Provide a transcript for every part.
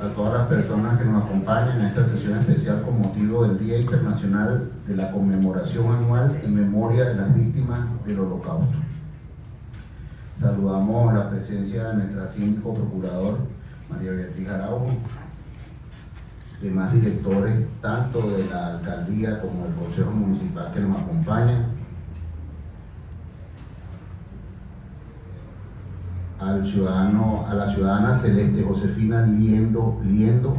a todas las personas que nos acompañan en esta sesión especial con motivo del Día Internacional de la Conmemoración Anual en Memoria de las Víctimas del Holocausto. Saludamos la presencia de nuestra síndico procurador, María Beatriz Araujo, demás directores tanto de la alcaldía como del Consejo Municipal que nos acompañan, a la ciudadana Celeste Josefina Liendo,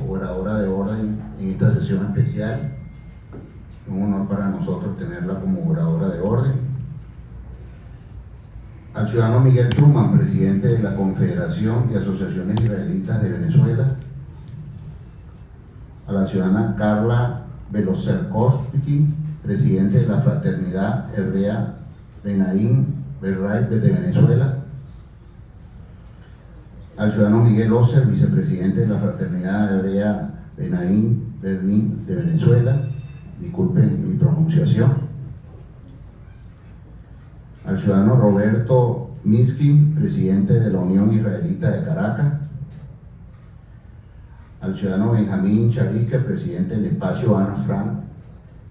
oradora de orden en esta sesión especial. Es un honor para nosotros tenerla como oradora de orden. Al ciudadano Miguel Truman, presidente de la Confederación de Asociaciones Israelitas de Venezuela. A la ciudadana Carla Belocerkovsky, presidente de la Fraternidad Hebrea Benaín Berrait de Venezuela. Al ciudadano Miguel Oser, vicepresidente de la Fraternidad Hebrea Benaín Berlín de Venezuela. Disculpen mi pronunciación. Al ciudadano Roberto Miskin, presidente de la Unión Israelita de Caracas. Al ciudadano Benjamín Charisque, presidente del espacio Ana Frank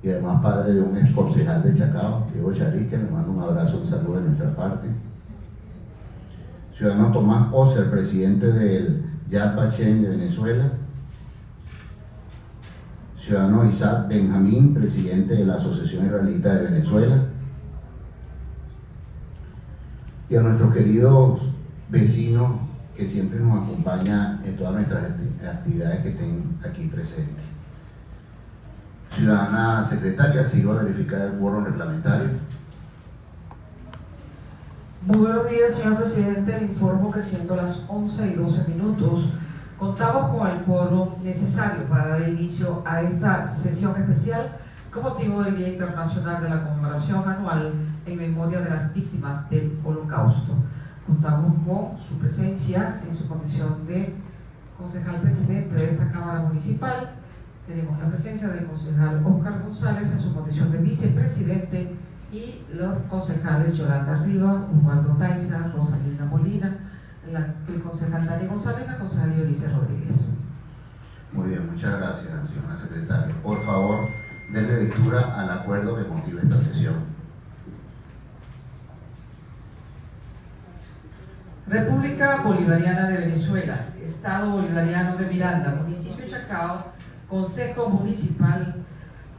y además padre de un ex concejal de Chacao, Diego Charisque, le mando un abrazo, un saludo de nuestra parte. Ciudadano Tomás Oser, presidente del Yad Vashem de Venezuela. Ciudadano Isaac Benjamín, presidente de la Asociación Israelita de Venezuela. Y a nuestros queridos vecinos que siempre nos acompañan en todas nuestras actividades que estén aquí presentes. Ciudadana secretaria, sigo a verificar el quórum reglamentario. Muy buenos días, señor presidente. Le informo que siendo las 11:12, contamos con el quórum necesario para dar inicio a esta sesión especial con motivo del Día Internacional de la Conmemoración Anual en Memoria de las Víctimas del Holocausto. Contamos con su presencia en su condición de concejal presidente de esta Cámara Municipal. Tenemos la presencia del concejal Óscar González en su condición de vicepresidente y los concejales Yolanda Riva, Osvaldo Taiza, Rosalinda Molina, el concejal Dani González y la concejal Yolice Rodríguez. Muy bien, muchas gracias, señora secretaria. Por favor, denle lectura al acuerdo que motiva esta sesión. República Bolivariana de Venezuela, Estado Bolivariano de Miranda, Municipio Chacao, Consejo Municipal,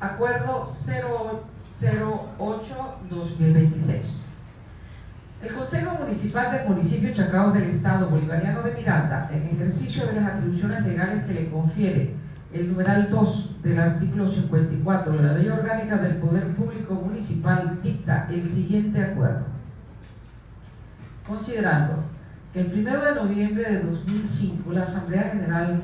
Acuerdo 008-2026. El Consejo Municipal del Municipio Chacao del Estado Bolivariano de Miranda, en ejercicio de las atribuciones legales que le confiere el numeral 2 del artículo 54 de la Ley Orgánica del Poder Público Municipal, dicta el siguiente acuerdo. Considerando que el 1 de noviembre de 2005 la Asamblea General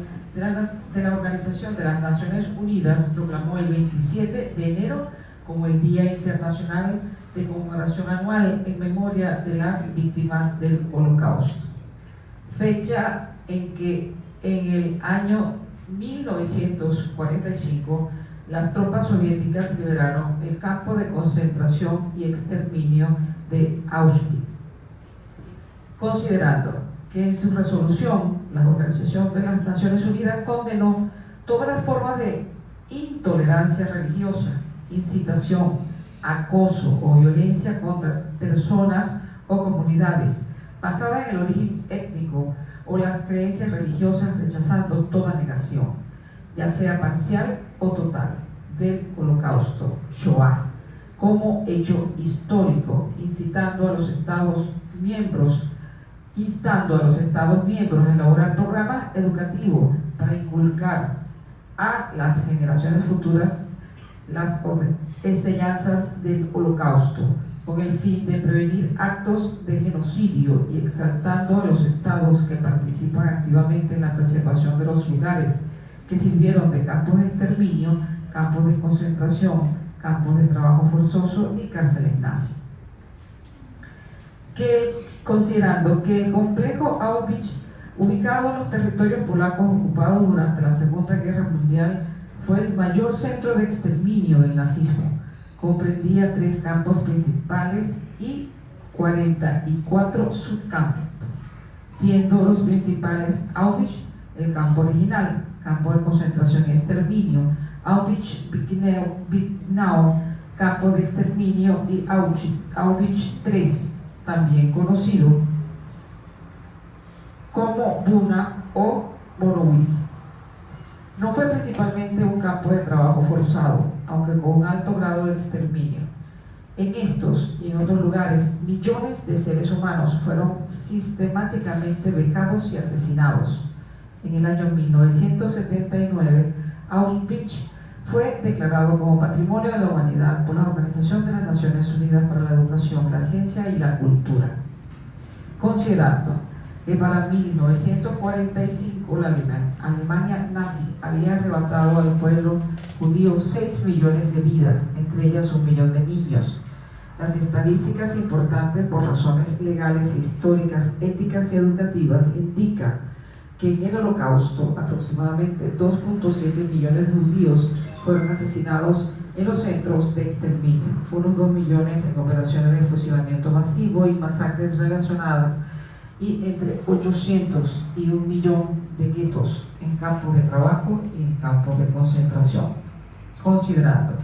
de la Organización de las Naciones Unidas proclamó el 27 de enero como el Día Internacional de Conmemoración Anual en Memoria de las Víctimas del Holocausto, fecha en que en el año 1945 las tropas soviéticas liberaron el campo de concentración y exterminio de Auschwitz. Considerando que en su resolución la Organización de las Naciones Unidas condenó todas las formas de intolerancia religiosa, incitación, acoso o violencia contra personas o comunidades basada en el origen étnico o las creencias religiosas, rechazando toda negación, ya sea parcial o total, del Holocausto, Shoah, como hecho histórico, instando a los Estados miembros a elaborar programas educativos para inculcar a las generaciones futuras las enseñanzas del Holocausto, con el fin de prevenir actos de genocidio y exaltando a los estados que participan activamente en la preservación de los lugares que sirvieron de campos de exterminio, campos de concentración, campos de trabajo forzoso y cárceles nazis. Considerando que el complejo Auschwitz, ubicado en los territorios polacos ocupados durante la Segunda Guerra Mundial, fue el mayor centro de exterminio del nazismo. Comprendía 3 campos principales y 44 subcampos, siendo los principales Auschwitz, el campo original, campo de concentración y exterminio, Auschwitz-Birkenau, campo de exterminio, y Auschwitz III, también conocido como Buna o Borowitz. No fue principalmente un campo de trabajo forzado, aunque con un alto grado de exterminio. En estos y en otros lugares, millones de seres humanos fueron sistemáticamente vejados y asesinados. En el año 1979, Auschwitz fue declarado como Patrimonio de la Humanidad por la Organización de las Naciones Unidas para la Educación, la Ciencia y la Cultura. Considerando que para 1945 la Alemania nazi había arrebatado al pueblo judío 6 millones de vidas, entre ellas 1 millón de niños. Las estadísticas importantes por razones legales, históricas, éticas y educativas indican que en el Holocausto aproximadamente 2.7 millones de judíos fueron asesinados en los centros de exterminio, unos 2 millones en operaciones de fusilamiento masivo y masacres relacionadas, y entre 800 y 1 millón de guetos en campos de trabajo y en campos de concentración. Considerando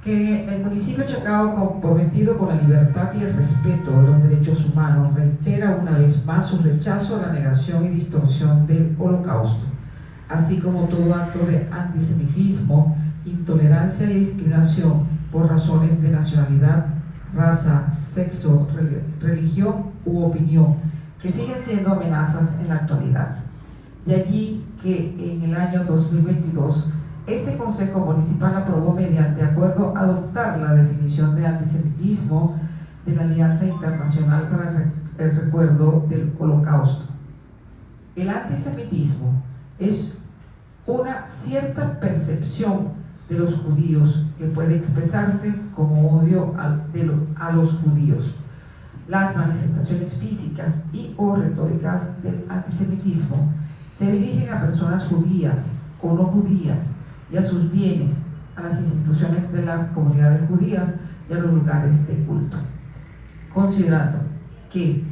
que el municipio de Chacao, comprometido con la libertad y el respeto de los derechos humanos, reitera una vez más su rechazo a la negación y distorsión del Holocausto, así como todo acto de antisemitismo, intolerancia y discriminación por razones de nacionalidad, raza, sexo, religión u opinión, que siguen siendo amenazas en la actualidad. De allí que en el año 2022 este Consejo Municipal aprobó mediante acuerdo adoptar la definición de antisemitismo de la Alianza Internacional para el Recuerdo del Holocausto. El antisemitismo es una cierta percepción de los judíos que puede expresarse como odio a los judíos. Las manifestaciones físicas y o retóricas del antisemitismo se dirigen a personas judías o no judías y a sus bienes, a las instituciones de las comunidades judías y a los lugares de culto. Considerando que,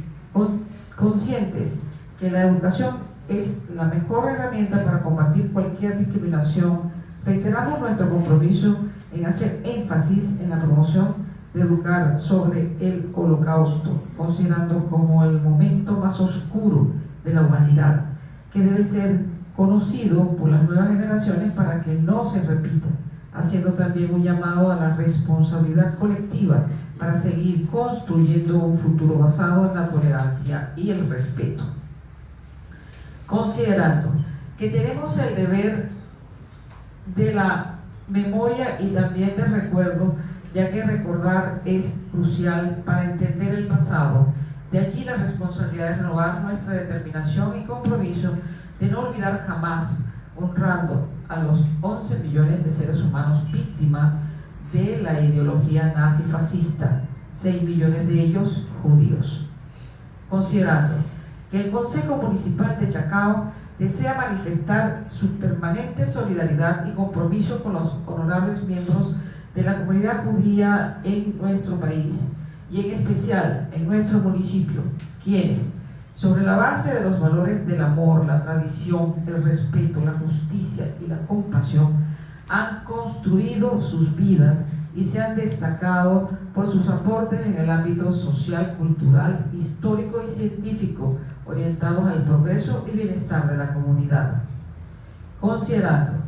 conscientes que la educación es la mejor herramienta para combatir cualquier discriminación, reiteramos nuestro compromiso en hacer énfasis en la promoción de educar sobre el Holocausto, considerando como el momento más oscuro de la humanidad, que debe ser conocido por las nuevas generaciones para que no se repita, haciendo también un llamado a la responsabilidad colectiva para seguir construyendo un futuro basado en la tolerancia y el respeto. Considerando que tenemos el deber de la memoria y también del recuerdo, ya que recordar es crucial para entender el pasado, de allí la responsabilidad de renovar nuestra determinación y compromiso de no olvidar jamás, honrando a los 11 millones de seres humanos víctimas de la ideología nazi-fascista, 6 millones de ellos judíos. Considerando que el Consejo Municipal de Chacao desea manifestar su permanente solidaridad y compromiso con los honorables miembros de la comunidad judía en nuestro país y en especial en nuestro municipio, quienes, sobre la base de los valores del amor, la tradición, el respeto, la justicia y la compasión, han construido sus vidas y se han destacado por sus aportes en el ámbito social, cultural, histórico y científico, orientados al progreso y bienestar de la comunidad. Considerando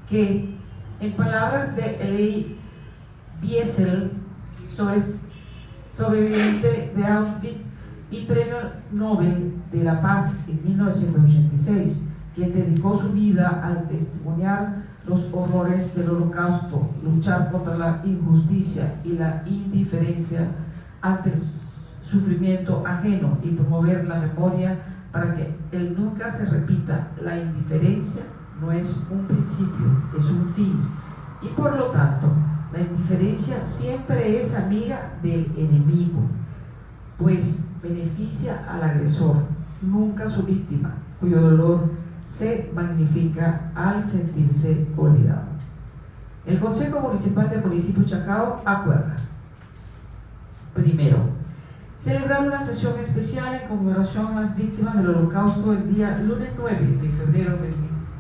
que, en palabras de Elie Wiesel, sobreviviente de Auschwitz y Premio Nobel de la Paz en 1986, quien dedicó su vida al testimoniar los horrores del Holocausto, luchar contra la injusticia y la indiferencia ante el sufrimiento ajeno y promover la memoria para que él nunca se repita. La indiferencia no es un principio, es un fin, y por lo tanto la indiferencia siempre es amiga del enemigo, pues beneficia al agresor, nunca a su víctima, cuyo dolor se magnifica al sentirse olvidado. El Consejo Municipal del municipio Chacao acuerda: primero, celebrar una sesión especial en conmemoración a las víctimas del Holocausto el día lunes 9 de febrero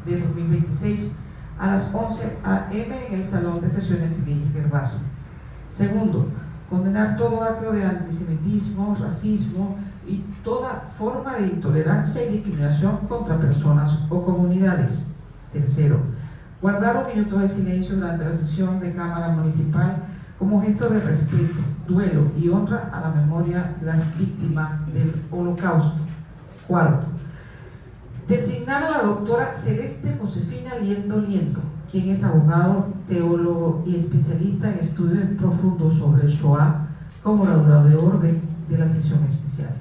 de 2026 a las 11 a.m. en el Salón de Sesiones Elige Gervaso. Segundo, condenar todo acto de antisemitismo, racismo y toda forma de intolerancia y discriminación contra personas o comunidades. Tercero, guardar un minuto de silencio durante la sesión de Cámara Municipal como gesto de respeto, duelo y honra a la memoria de las víctimas del Holocausto. Cuarto, designar a la doctora Celeste Josefina Liendo, quien es abogado, teólogo y especialista en estudios profundos sobre el Shoah, como oradora de orden de la sesión especial.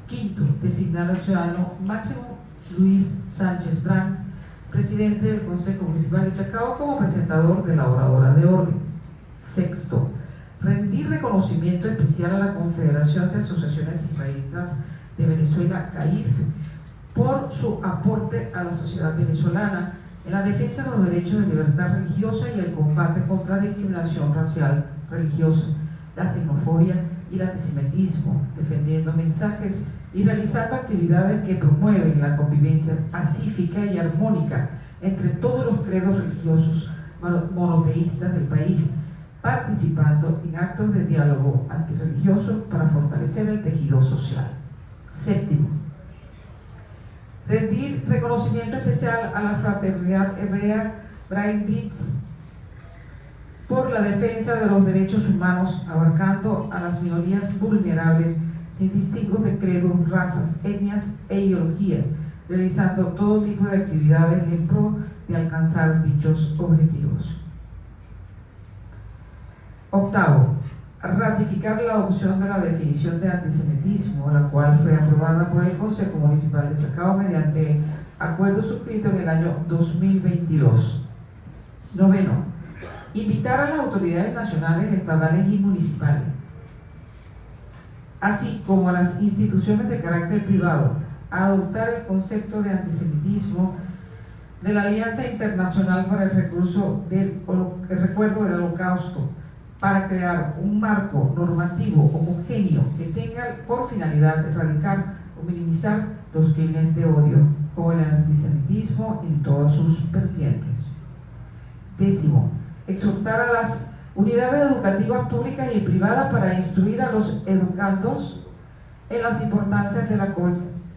Quinto, designar al ciudadano Máximo Luis Sánchez Brandt, presidente del Consejo Municipal de Chacao, como presentador de la oradora de orden. Sexto, rendir reconocimiento especial a la Confederación de Asociaciones Israelitas de Venezuela, CAIF, por su aporte a la sociedad venezolana en la defensa de los derechos de libertad religiosa y el combate contra la discriminación racial, religiosa, la xenofobia y el antisemitismo, defendiendo mensajes y realizando actividades que promueven la convivencia pacífica y armónica entre todos los credos religiosos monoteístas del país, participando en actos de diálogo antirreligioso para fortalecer el tejido social. Séptimo, rendir reconocimiento especial a la fraternidad hebrea Brain Blitz por la defensa de los derechos humanos, abarcando a las minorías vulnerables sin distingos de credos, razas, etnias e ideologías, realizando todo tipo de actividades en pro de alcanzar dichos objetivos. Octavo, ratificar la adopción de la definición de antisemitismo, la cual fue aprobada por el Consejo Municipal de Chacao mediante acuerdo suscrito en el año 2022. Noveno, invitar a las autoridades nacionales, estatales y municipales, así como a las instituciones de carácter privado, a adoptar el concepto de antisemitismo de la Alianza Internacional para el Recuerdo del Holocausto, para crear un marco normativo homogéneo que tenga por finalidad erradicar o minimizar los crímenes de odio, como el antisemitismo en todas sus vertientes. Décimo, exhortar a las unidades educativas públicas y privadas para instruir a los educandos en las importancias de la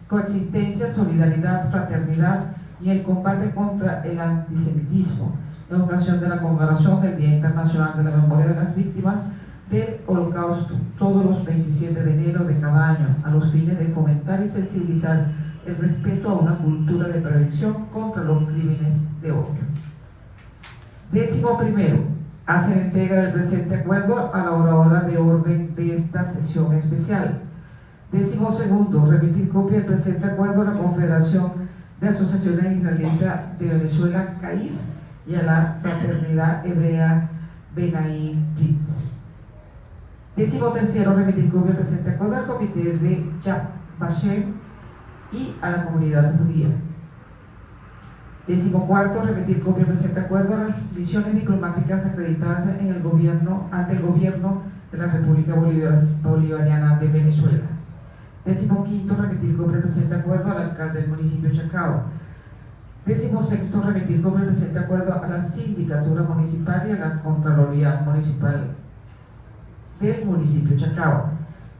coexistencia, solidaridad, fraternidad y el combate contra el antisemitismo, en ocasión de la conmemoración del Día Internacional de la Memoria de las Víctimas del Holocausto, todos los 27 de enero de cada año, a los fines de fomentar y sensibilizar el respeto a una cultura de prevención contra los crímenes de odio. Décimo primero, hacer entrega del presente acuerdo a la oradora de orden de esta sesión especial. Décimo segundo, remitir copia del presente acuerdo a la Confederación de Asociaciones Israelitas de Venezuela, CAIF, y a la Fraternidad Hebrea Benai Blitz. Décimo tercero, remitir copia del presente acuerdo al Comité de Yad Vashem y a la comunidad judía. Décimo cuarto, remitir copia del presente acuerdo a las misiones diplomáticas acreditadas en el gobierno, ante el gobierno de la República Bolivariana de Venezuela. Décimo quinto, remitir copia del presente acuerdo al alcalde del municipio de Chacao. Décimo sexto, remitir copia del presente acuerdo a la sindicatura municipal y a la Contraloría Municipal del municipio de Chacao.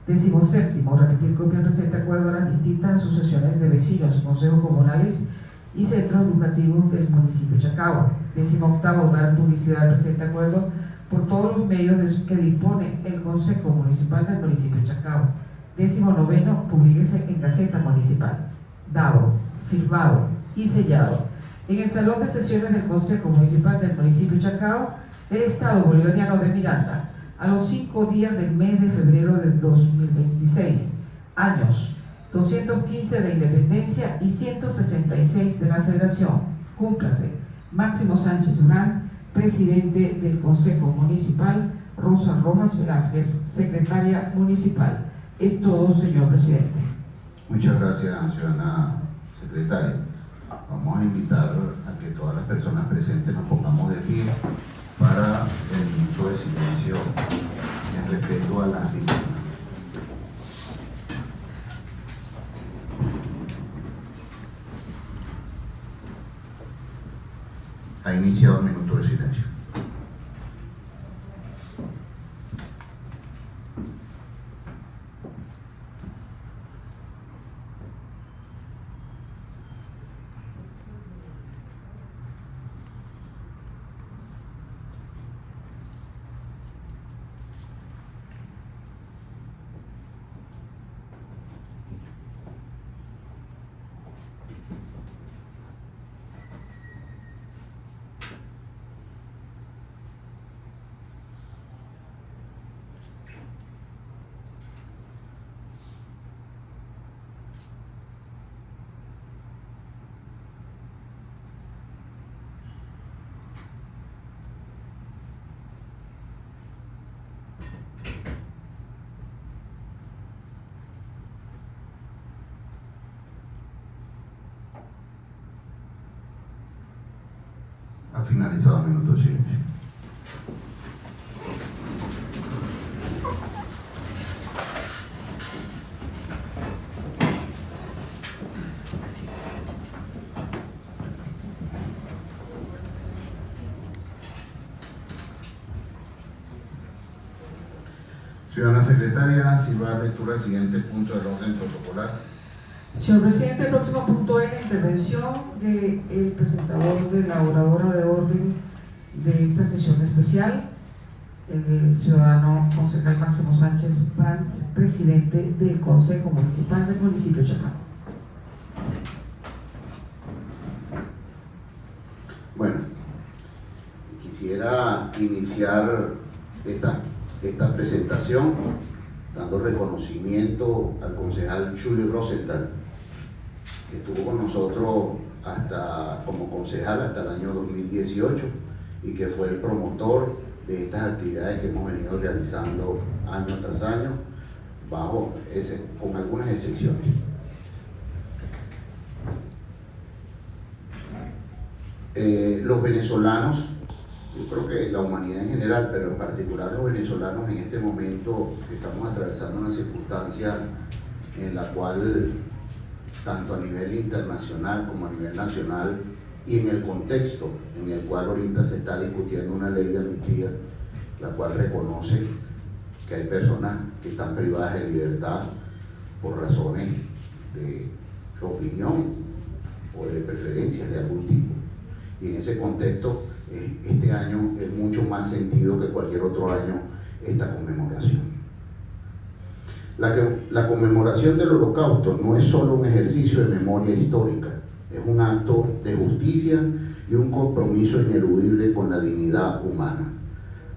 Décimo séptimo, remitir copia del presente acuerdo a las distintas asociaciones de vecinos, consejos comunales y centros educativos del municipio de Chacao. Décimo octavo, dar publicidad al presente acuerdo por todos los medios que dispone el Consejo Municipal del municipio de Chacao. Décimo noveno, publíquese en Gaceta Municipal. Dado, firmado y sellado en el Salón de Sesiones del Consejo Municipal del municipio de Chacao, del Estado Bolivariano de Miranda, a los 5 días del mes de febrero de 2026, años 215 de independencia y 166 de la Federación. Cúmplase. Máximo Sánchez Brandt, presidente del Consejo Municipal. Rosa Rojas Velázquez, secretaria municipal. Es todo, señor presidente. Muchas gracias, ciudadana secretaria. Vamos a invitar a que todas las personas presentes nos pongamos de pie para el minuto de silencio en respeto a las víctimas. Ha iniciado el minuto de silencio. Ha finalizado el minuto de silencio. Ciudadana secretaria, si va a lectura el siguiente punto del orden protocolar. Señor presidente, el próximo punto es la intervención del presentador de la oradora de orden de esta sesión especial, el ciudadano concejal Máximo Sánchez Pant, presidente del Consejo Municipal del municipio de Chacao. Bueno, quisiera iniciar esta presentación dando reconocimiento al concejal Julio Rosenthal, que estuvo con nosotros como concejal hasta el año 2018 y que fue el promotor de estas actividades que hemos venido realizando año tras año, con algunas excepciones. Los venezolanos, yo creo que la humanidad en general, pero en particular los venezolanos en este momento que estamos atravesando una circunstancia en la cual tanto a nivel internacional como a nivel nacional y en el contexto en el cual ahorita se está discutiendo una ley de amnistía, la cual reconoce que hay personas que están privadas de libertad por razones de opinión o de preferencias de algún tipo. Y en ese contexto, este año es mucho más sentido que cualquier otro año esta conmemoración. La conmemoración del Holocausto no es solo un ejercicio de memoria histórica, es un acto de justicia y un compromiso ineludible con la dignidad humana.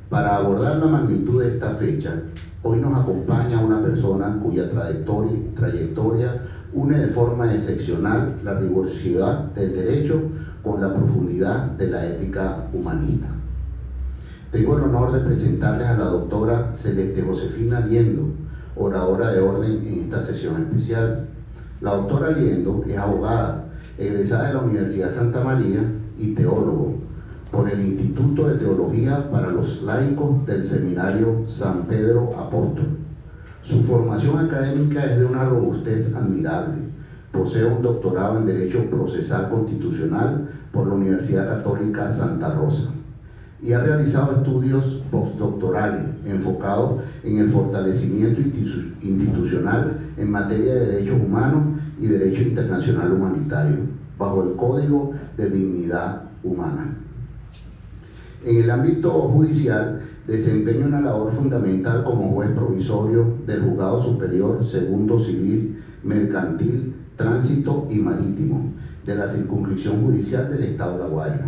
Para abordar la magnitud de esta fecha, hoy nos acompaña una persona cuya trayectoria une de forma excepcional la rigurosidad del derecho con la profundidad de la ética humanista. Tengo el honor de presentarles a la doctora Celeste Josefina Liendo, oradora de orden en esta sesión especial. La doctora Liendo es abogada, egresada de la Universidad Santa María y teólogo por el Instituto de Teología para los Laicos del Seminario San Pedro Apóstol. Su formación académica es de una robustez admirable. Posee un doctorado en Derecho Procesal Constitucional por la Universidad Católica Santa Rosa y ha realizado estudios postdoctorales enfocados en el fortalecimiento institucional en materia de derechos humanos y derecho internacional humanitario, bajo el Código de Dignidad Humana. En el ámbito judicial, desempeña una labor fundamental como juez provisorio del Juzgado Superior Segundo Civil, Mercantil, Tránsito y Marítimo de la Circunscripción Judicial del Estado de La Guaira.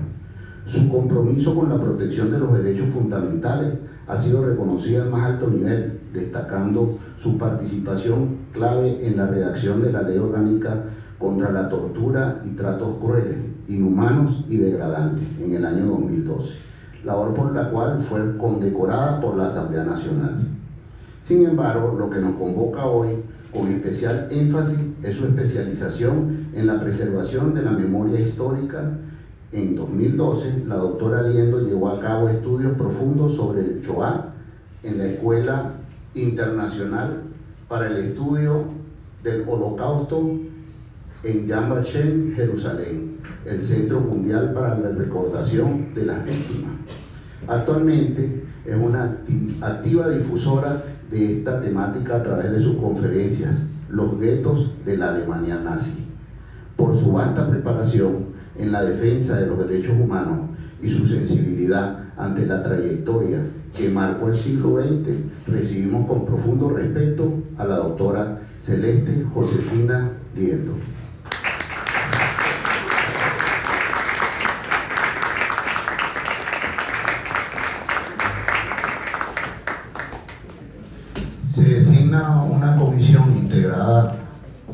Su compromiso con la protección de los derechos fundamentales ha sido reconocida al más alto nivel, destacando su participación clave en la redacción de la Ley Orgánica contra la tortura y tratos crueles, inhumanos y degradantes en el año 2012, labor por la cual fue condecorada por la Asamblea Nacional. Sin embargo, lo que nos convoca hoy con especial énfasis es su especialización en la preservación de la memoria histórica. En 2012, la doctora Liendo llevó a cabo estudios profundos sobre el Shoah en la Escuela Internacional para el Estudio del Holocausto en Yad Vashem, Jerusalén, el Centro Mundial para la Recordación de las Víctimas. Actualmente es una activa difusora de esta temática a través de sus conferencias, Los guetos de la Alemania nazi. Por su vasta preparación en la defensa de los derechos humanos y su sensibilidad ante la trayectoria que marcó el siglo XX, recibimos con profundo respeto a la doctora Celeste Josefina Liendo. Se designa una comisión integrada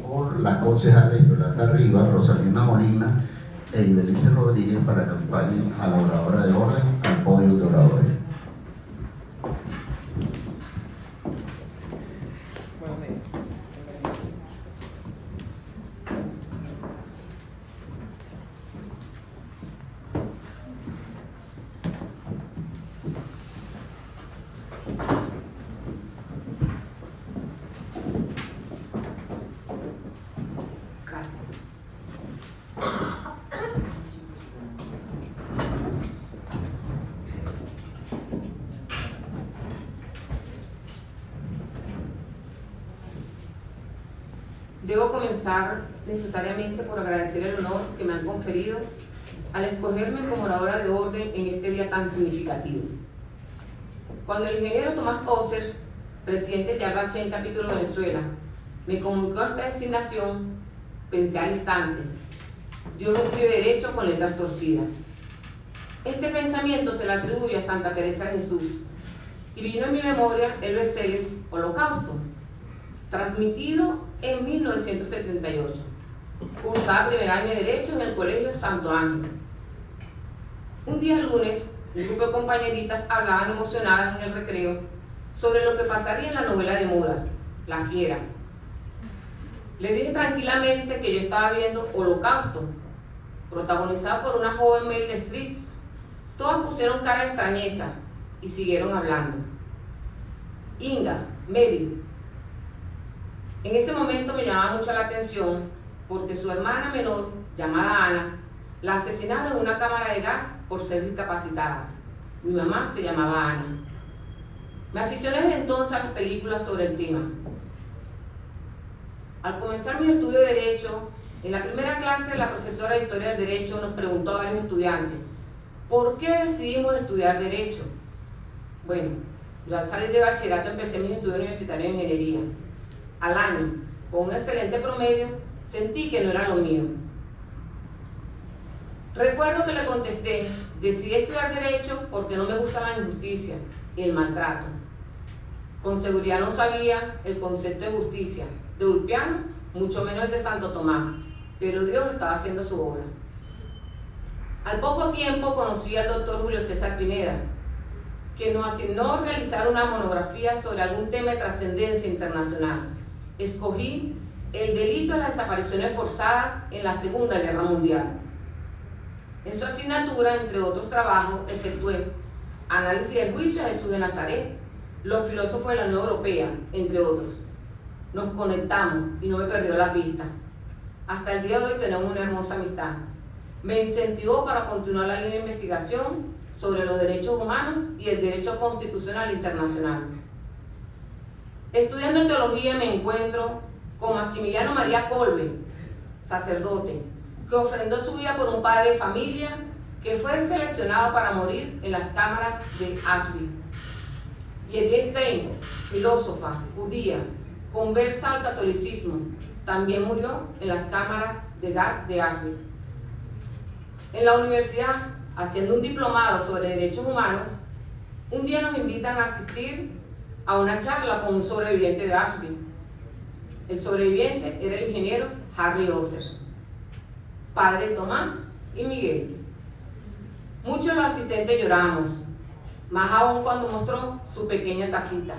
por las concejales Yolanda Rivas, Rosalinda Molina e Ibelice Rodríguez para que acompañen a la oradora de orden al podio de oradores. Debo comenzar necesariamente por agradecer el honor que me han conferido al escogerme como oradora de orden en este día tan significativo. Cuando el ingeniero Tomás Ossers, presidente de Yad Vashem Capítulo Venezuela, me comunicó esta designación, pensé al instante: Dios escribe derecho con letras torcidas. Este pensamiento se lo atribuye a Santa Teresa de Jesús y vino en mi memoria el Beseles Holocausto, transmitido en 1978. Cursaba primer año de Derecho en el Colegio Santo Ángel. Un día lunes, un grupo de compañeritas hablaban emocionadas en el recreo sobre lo que pasaría en la novela de moda, La Fiera. Le dije tranquilamente que yo estaba viendo Holocausto, protagonizado por una joven Meryl Streep. Todas pusieron cara de extrañeza y siguieron hablando. Inga, Meryl. En ese momento me llamaba mucho la atención porque su hermana menor, llamada Ana, la asesinaron en una cámara de gas por ser discapacitada. Mi mamá se llamaba Ana. Me aficioné desde entonces a las películas sobre el tema. Al comenzar mi estudio de Derecho, en la primera clase la profesora de Historia del Derecho nos preguntó a varios estudiantes: ¿por qué decidimos estudiar Derecho? Bueno, yo al salir de bachillerato empecé mis estudios universitarios de Ingeniería. Al año, con un excelente promedio, sentí que no era lo mío. Recuerdo que le contesté: decidí estudiar Derecho porque no me gusta la injusticia y el maltrato. Con seguridad no sabía el concepto de justicia de Ulpiano, mucho menos el de Santo Tomás, pero Dios estaba haciendo su obra. Al poco tiempo conocí al doctor Julio César Pineda, que nos asignó realizar una monografía sobre algún tema de trascendencia internacional. Escogí el delito de las desapariciones forzadas en la Segunda Guerra Mundial. En su asignatura, entre otros trabajos, efectué análisis del juicio a Jesús de Nazaret, los filósofos de la Unión Europea, entre otros. Nos conectamos y no me perdió la pista. Hasta el día de hoy tenemos una hermosa amistad. Me incentivó para continuar la línea de investigación sobre los derechos humanos y el derecho constitucional internacional. Estudiando teología me encuentro con Maximiliano María Kolbe, sacerdote, que ofrendó su vida por un padre de familia que fue seleccionado para morir en las cámaras de Auschwitz. Y Edith Stein, filósofa judía, conversa al catolicismo, también murió en las cámaras de gas de Auschwitz. En la universidad, haciendo un diplomado sobre derechos humanos, un día nos invitan a asistir a una charla con un sobreviviente de Auschwitz. El sobreviviente era el ingeniero Harry Ossers, padre de Tomás y Miguel. Muchos de los asistentes lloramos, más aún cuando mostró su pequeña tacita,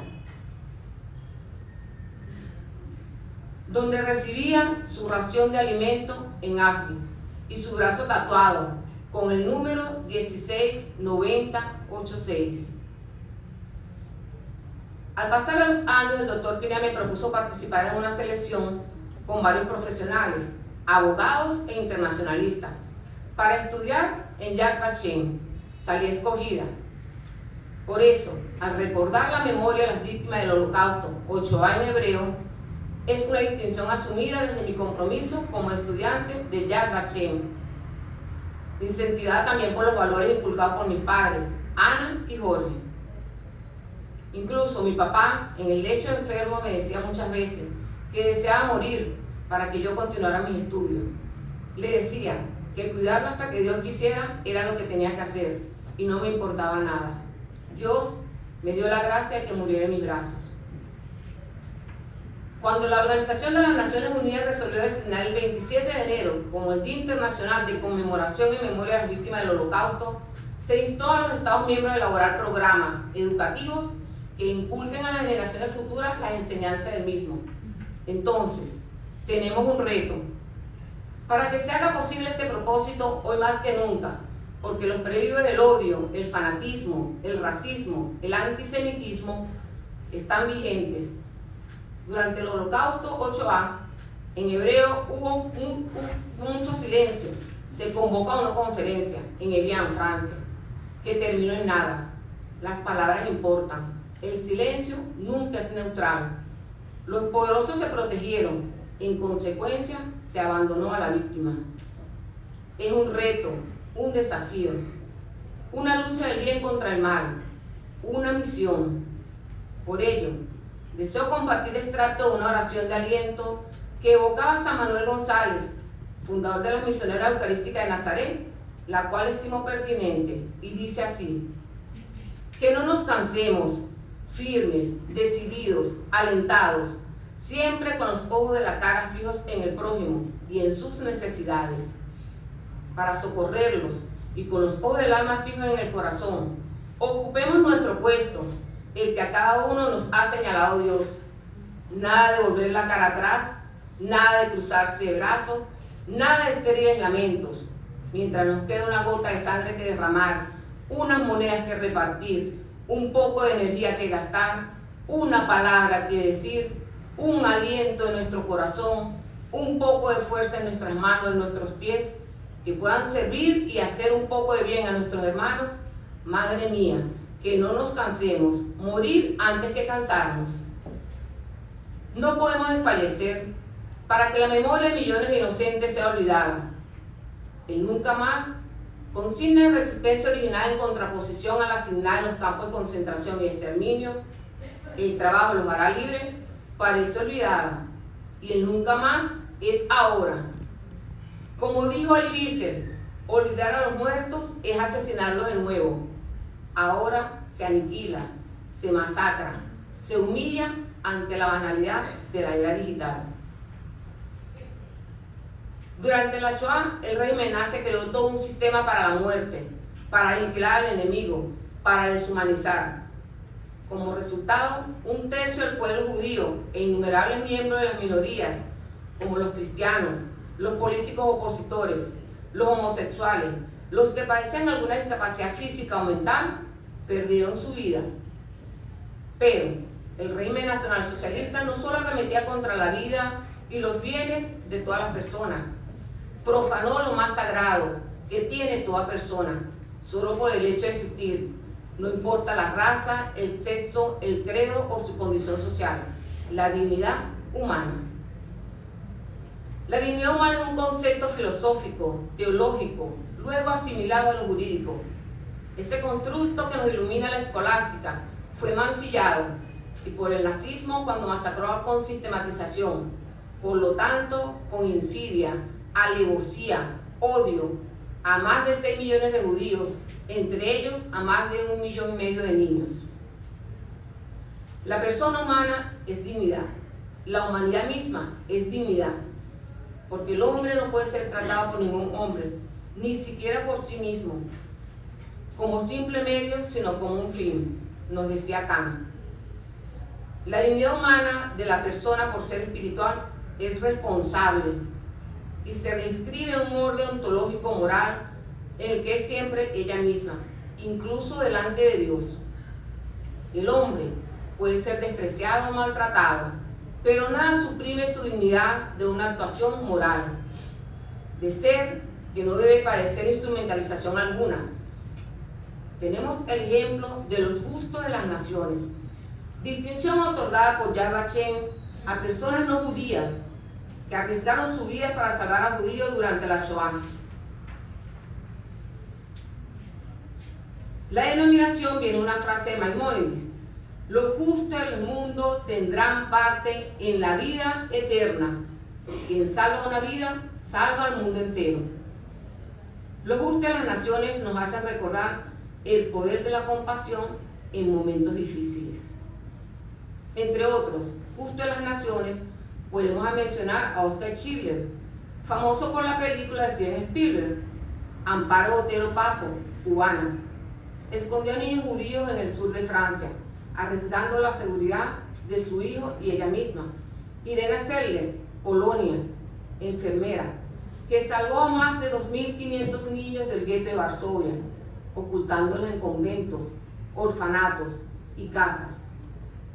donde recibía su ración de alimento en Auschwitz y su brazo tatuado con el número 169086. Al pasar los años, el doctor Pineda me propuso participar en una selección con varios profesionales, abogados e internacionalistas, para estudiar en Yad Vashem. Salí escogida. Por eso, al recordar la memoria de las víctimas del Holocausto, Ochoa en hebreo, es una distinción asumida desde mi compromiso como estudiante de Yad Vashem, incentivada también por los valores inculcados por mis padres, Ana y Jorge. Incluso mi papá, en el lecho enfermo, me decía muchas veces que deseaba morir para que yo continuara mis estudios. Le decía que cuidarlo hasta que Dios quisiera era lo que tenía que hacer y no me importaba nada. Dios me dio la gracia de que muriera en mis brazos. Cuando la Organización de las Naciones Unidas resolvió designar el 27 de enero como el Día Internacional de Conmemoración en Memoria de las Víctimas del Holocausto, se instó a los Estados miembros a elaborar programas educativos que inculquen a las generaciones futuras las enseñanzas del mismo. Entonces, tenemos un reto. Para que se haga posible este propósito, hoy más que nunca, porque los peligros del odio, el fanatismo, el racismo, el antisemitismo están vigentes. Durante el Holocausto 8A, en hebreo hubo mucho silencio. Se convocó a una conferencia en Evian, Francia, que terminó en nada. Las palabras importan. El silencio nunca es neutral. Los poderosos se protegieron. En consecuencia, se abandonó a la víctima. Es un reto, un desafío, una lucha del bien contra el mal, una misión. Por ello, deseo compartir extracto de una oración de aliento que evocaba San Manuel González, fundador de las Misioneras Eucarísticas de Nazaret, la cual estimo pertinente, y dice así: que no nos cansemos, firmes, decididos, alentados, siempre con los ojos de la cara fijos en el prójimo y en sus necesidades, para socorrerlos, y con los ojos del alma fijos en el corazón, ocupemos nuestro puesto, el que a cada uno nos ha señalado Dios. Nada de volver la cara atrás, nada de cruzarse de brazos, nada de estériles lamentos, mientras nos queda una gota de sangre que derramar, unas monedas que repartir, un poco de energía que gastar, una palabra que decir, un aliento en nuestro corazón, un poco de fuerza en nuestras manos, en nuestros pies, que puedan servir y hacer un poco de bien a nuestros hermanos. Madre mía, que no nos cansemos, morir antes que cansarnos. No podemos desfallecer para que la memoria de millones de inocentes sea olvidada. El nunca más, consigna de resistencia original en contraposición a la asignada en los campos de concentración y exterminio, el trabajo los hará libres, parece olvidada, y el nunca más es ahora. Como dijo Elie Wiesel, olvidar a los muertos es asesinarlos de nuevo. Ahora se aniquila, se masacra, se humilla ante la banalidad de la era digital. Durante la Shoah, el régimen nazi creó todo un sistema para la muerte, para aniquilar al enemigo, para deshumanizar. Como resultado, un tercio del pueblo judío e innumerables miembros de las minorías, como los cristianos, los políticos opositores, los homosexuales, los que padecían alguna discapacidad física o mental, perdieron su vida. Pero el régimen nacionalsocialista no solo arremetía contra la vida y los bienes de todas las personas, profanó lo más sagrado que tiene toda persona, solo por el hecho de existir, no importa la raza, el sexo, el credo o su condición social, la dignidad humana. La dignidad humana es un concepto filosófico, teológico, luego asimilado a lo jurídico. Ese constructo que nos ilumina la escolástica fue mancillado y por el nazismo cuando masacró con sistematización, por lo tanto con insidia, alevosía, odio a más de 6 millones de judíos, entre ellos a más de 1,5 millones de niños. La persona humana es dignidad, la humanidad misma es dignidad, porque el hombre no puede ser tratado por ningún hombre, ni siquiera por sí mismo, como simple medio, sino como un fin, nos decía Kant. La dignidad humana de la persona por ser espiritual es responsable y se reinscribe en un orden ontológico moral en el que es siempre ella misma, incluso delante de Dios. El hombre puede ser despreciado o maltratado, pero nada suprime su dignidad de una actuación moral, de ser que no debe padecer instrumentalización alguna. Tenemos el ejemplo de los justos de las naciones, distinción otorgada por Yad Vashem a personas no judías que arriesgaron su vida para salvar a judíos durante la Shoah. La denominación viene de una frase de Maimónides: los justos del mundo tendrán parte en la vida eterna. Quien salva una vida, salva al mundo entero. Los justos de las naciones nos hacen recordar el poder de la compasión en momentos difíciles. Entre otros justos de las naciones, podemos mencionar a Oscar Schindler, famoso por la película de Steven Spielberg, Amparo Otero Papo, cubana. Escondió a niños judíos en el sur de Francia, arriesgando la seguridad de su hijo y ella misma. Irena Seller, Polonia, enfermera, que salvó a más de 2.500 niños del gueto de Varsovia, ocultándolos en conventos, orfanatos y casas.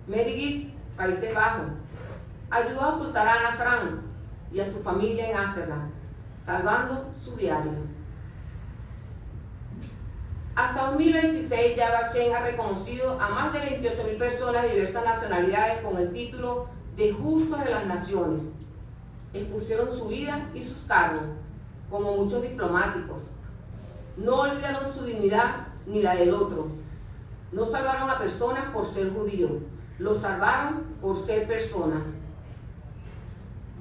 Mary Gitt, Países Bajos, ayudó a ocultar a Ana Frank y a su familia en Ámsterdam, salvando su diario. Hasta 2026, Yad Vashem ha reconocido a más de 28.000 personas de diversas nacionalidades con el título de Justos de las Naciones. Expusieron su vida y sus cargos, como muchos diplomáticos. No olvidaron su dignidad ni la del otro. No salvaron a personas por ser judíos, los salvaron por ser personas.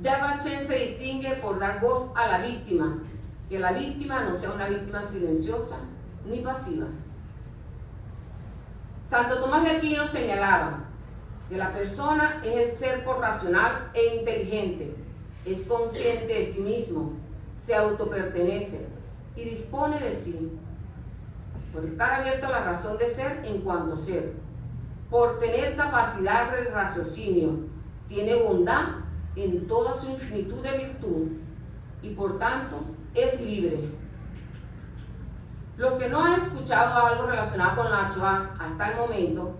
Yad Vashem se distingue por dar voz a la víctima, que la víctima no sea una víctima silenciosa ni pasiva. Santo Tomás de Aquino señalaba que la persona es el ser por racional e inteligente, es consciente de sí mismo, se autopertenece y dispone de sí, por estar abierto a la razón de ser en cuanto ser, por tener capacidad de raciocinio, tiene bondad en toda su infinitud de virtud y por tanto es libre. Los que no han escuchado algo relacionado con la Shoah hasta el momento,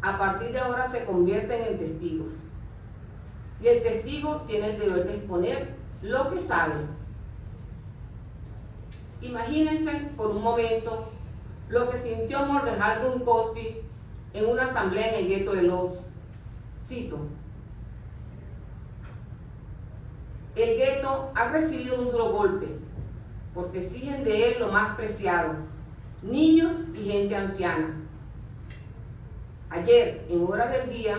a partir de ahora se convierten en testigos. Y el testigo tiene el deber de exponer lo que sabe. Imagínense por un momento lo que sintió Mordechai Runkowski en una asamblea en el gueto de Lodz. Cito: el gueto ha recibido un duro golpe, porque exigen de él lo más preciado, niños y gente anciana. Ayer, en horas del día,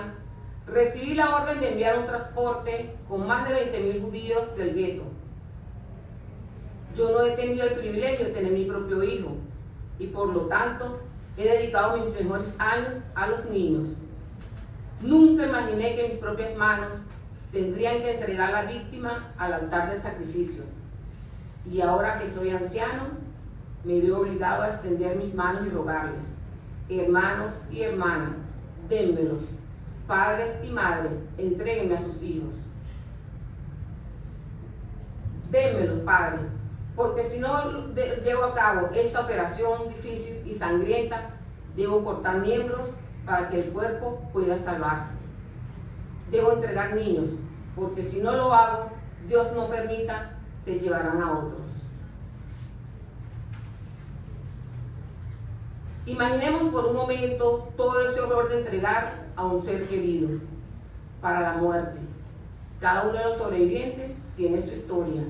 recibí la orden de enviar un transporte con más de 20.000 judíos del gueto. Yo no he tenido el privilegio de tener mi propio hijo y por lo tanto he dedicado mis mejores años a los niños. Nunca imaginé que mis propias manos tendrían que entregar a la víctima al altar del sacrificio. Y ahora que soy anciano, me veo obligado a extender mis manos y rogarles: hermanos y hermanas, dénmelos. Padres y madres, entréguenme a sus hijos. Dénmelos, Padre, porque si no llevo a cabo esta operación difícil y sangrienta, debo cortar miembros para que el cuerpo pueda salvarse. Debo entregar niños, porque si no lo hago, Dios no permita, se llevarán a otros. Imaginemos por un momento todo ese horror de entregar a un ser querido para la muerte. Cada uno de los sobrevivientes tiene su historia.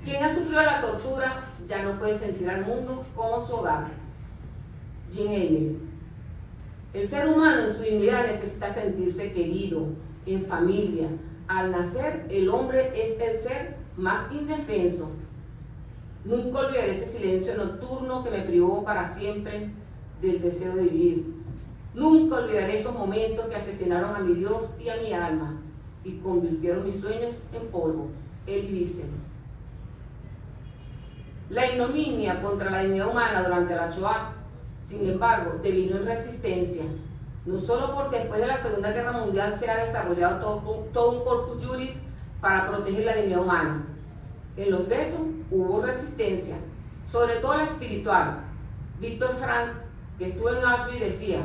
Quien ha sufrido la tortura ya no puede sentir al mundo como su hogar. Jean Emil. El ser humano en su dignidad necesita sentirse querido, en familia. Al nacer, el hombre es el ser más indefenso. Nunca olvidaré ese silencio nocturno que me privó para siempre del deseo de vivir. Nunca olvidaré esos momentos que asesinaron a mi Dios y a mi alma y convirtieron mis sueños en polvo. Elie Wiesel. La ignominia contra la dignidad humana durante la Shoah, sin embargo, devino en resistencia, no solo porque después de la Segunda Guerra Mundial se ha desarrollado todo un corpus juris para proteger la dignidad humana. En los guetos hubo resistencia, sobre todo la espiritual. Víctor Frank, que estuvo en Auschwitz, decía: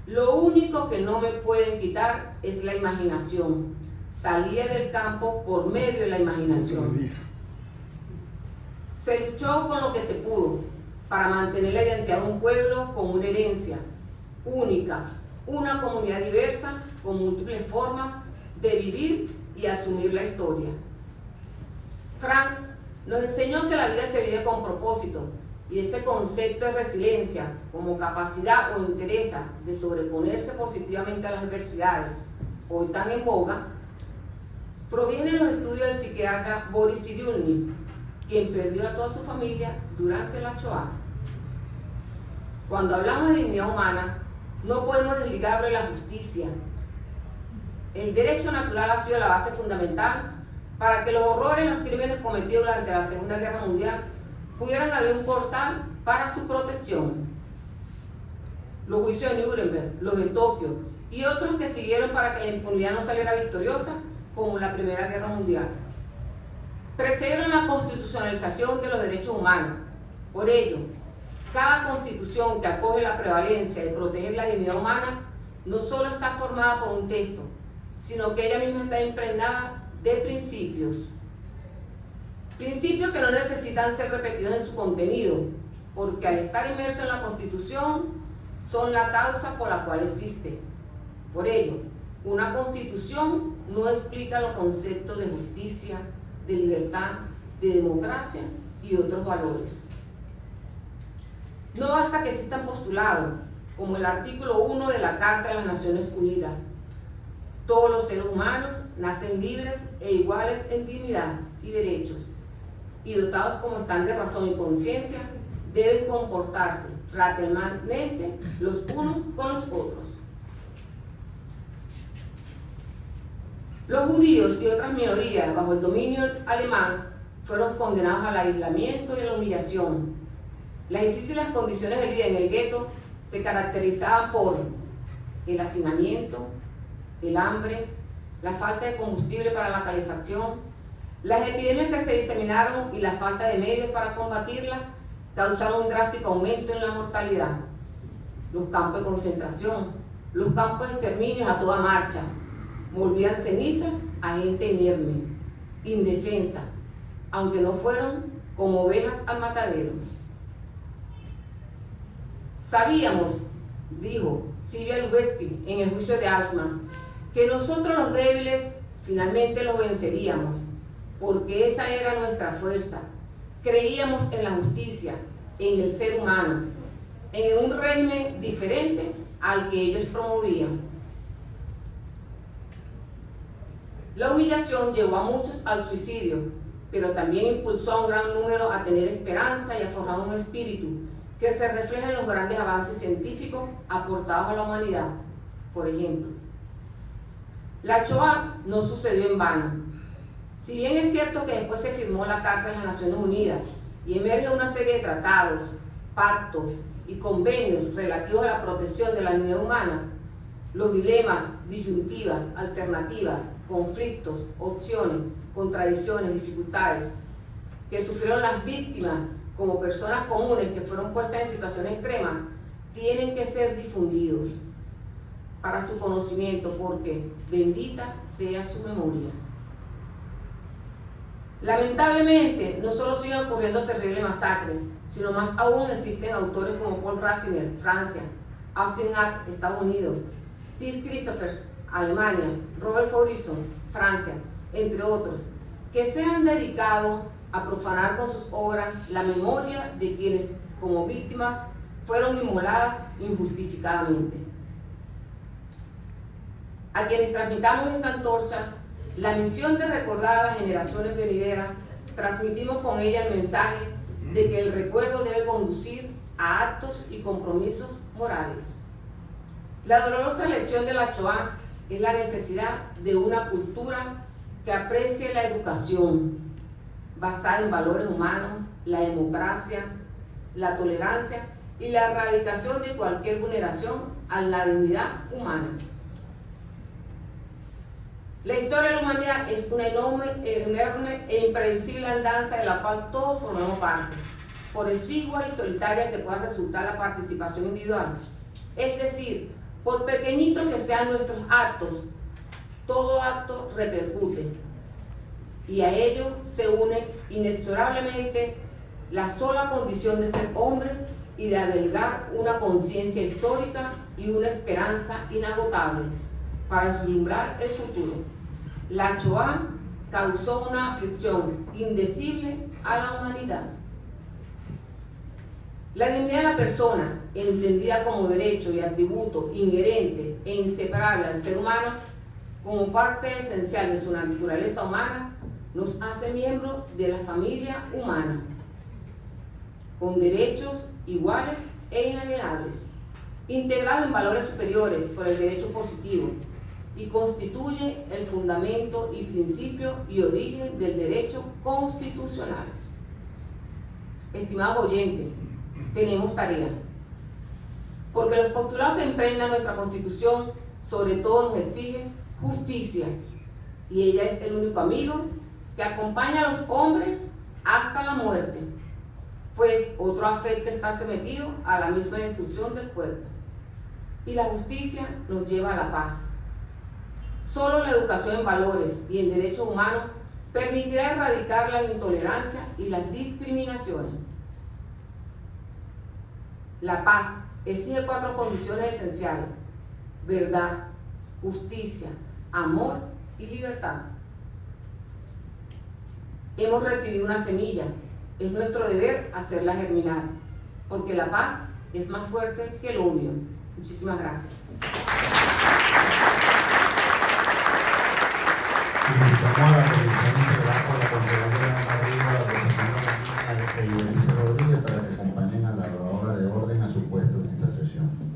lo único que no me pueden quitar es la imaginación. Salía del campo por medio de la imaginación. Se luchó con lo que se pudo para mantener la identidad de un pueblo con una herencia única, una comunidad diversa con múltiples formas de vivir y asumir la historia. Frank nos enseñó que la vida se vive con propósito, y ese concepto de resiliencia como capacidad o interés de sobreponerse positivamente a las adversidades, hoy tan en boga, proviene de los estudios del psiquiatra Boris Cyrulnik, quien perdió a toda su familia durante la Shoah. Cuando hablamos de dignidad humana, no podemos desligarlo de la justicia. El derecho natural ha sido la base fundamental para que los horrores y los crímenes cometidos durante la Segunda Guerra Mundial pudieran abrir un portal para su protección. Los juicios de Nuremberg, los de Tokio y otros que siguieron para que la impunidad no saliera victoriosa, como la Primera Guerra Mundial, precedieron la constitucionalización de los derechos humanos. Por ello, cada constitución que acoge la prevalencia de proteger la dignidad humana no solo está formada por un texto, sino que ella misma está impregnada de principios. Principios que no necesitan ser repetidos en su contenido, porque al estar inmersos en la Constitución, son la causa por la cual existe. Por ello, una Constitución no explica los conceptos de justicia, de libertad, de democracia y otros valores. No basta que existan postulados, como el artículo 1 de la Carta de las Naciones Unidas. Todos los seres humanos nacen libres e iguales en dignidad y derechos, y dotados como están de razón y conciencia, deben comportarse fraternalmente los unos con los otros. Los judíos y otras minorías bajo el dominio alemán fueron condenados al aislamiento y a la humillación. Las difíciles condiciones de vida en el gueto se caracterizaban por el hacinamiento, el hambre, la falta de combustible para la calefacción, las epidemias que se diseminaron y la falta de medios para combatirlas causaron un drástico aumento en la mortalidad. Los campos de concentración, los campos de exterminios a toda marcha, volvían cenizas a gente inerme, indefensa, aunque no fueron como ovejas al matadero. Sabíamos, dijo Silvia Lubetzky en el juicio de Auschwitz, que nosotros los débiles finalmente los venceríamos, porque esa era nuestra fuerza. Creíamos en la justicia, en el ser humano, en un régimen diferente al que ellos promovían. La humillación llevó a muchos al suicidio, pero también impulsó a un gran número a tener esperanza y a formar un espíritu que se refleja en los grandes avances científicos aportados a la humanidad. Por ejemplo, la Shoah no sucedió en vano. Si bien es cierto que después se firmó la Carta de las Naciones Unidas y emerge una serie de tratados, pactos y convenios relativos a la protección de la dignidad humana, los dilemas, disyuntivas, alternativas, conflictos, opciones, contradicciones, dificultades que sufrieron las víctimas como personas comunes que fueron puestas en situaciones extremas, tienen que ser difundidos para su conocimiento, porque bendita sea su memoria. Lamentablemente, no solo siguen ocurriendo terribles masacres, sino más aún existen autores como Paul Rasiner, Francia, Austin Act, Estados Unidos, Tis Christophers, Alemania, Robert Faurisson, Francia, entre otros, que se han dedicado a profanar con sus obras la memoria de quienes, como víctimas, fueron inmoladas injustificadamente. A quienes transmitamos esta antorcha la misión de recordar a las generaciones venideras, transmitimos con ella el mensaje de que el recuerdo debe conducir a actos y compromisos morales. La dolorosa lección de la Shoah es la necesidad de una cultura que aprecie la educación basada en valores humanos, la democracia, la tolerancia y la erradicación de cualquier vulneración a la dignidad humana. La historia de la humanidad es una enorme e imprevisible andanza de la cual todos formamos parte, por exigua y solitaria que pueda resultar la participación individual. Es decir, por pequeñitos que sean nuestros actos, todo acto repercute, y a ello se une inexorablemente la sola condición de ser hombre y de albergar una conciencia histórica y una esperanza inagotable para vislumbrar el futuro. La Shoah causó una aflicción indecible a la humanidad. La dignidad de la persona, entendida como derecho y atributo inherente e inseparable al ser humano, como parte esencial de su naturaleza humana, nos hace miembros de la familia humana, con derechos iguales e inalienables, integrados en valores superiores por el derecho positivo, y constituye el fundamento y principio y origen del derecho constitucional. Estimados oyentes, tenemos tarea, porque los postulados que impregnan nuestra Constitución sobre todo nos exigen justicia, y ella es el único amigo que acompaña a los hombres hasta la muerte, pues otro afecto está sometido a la misma destrucción del cuerpo, y la justicia nos lleva a la paz. Solo la educación en valores y en derechos humanos permitirá erradicar la intolerancia y las discriminaciones. La paz exige 4 condiciones esenciales: verdad, justicia, amor y libertad. Hemos recibido una semilla, es nuestro deber hacerla germinar, porque la paz es más fuerte que el odio. Muchísimas gracias. Invitamos a la Comisión Integral por la Consideración Arriba, la Josefina y Elisa Rodríguez para que acompañen a la oradora de orden a su puesto en esta sesión.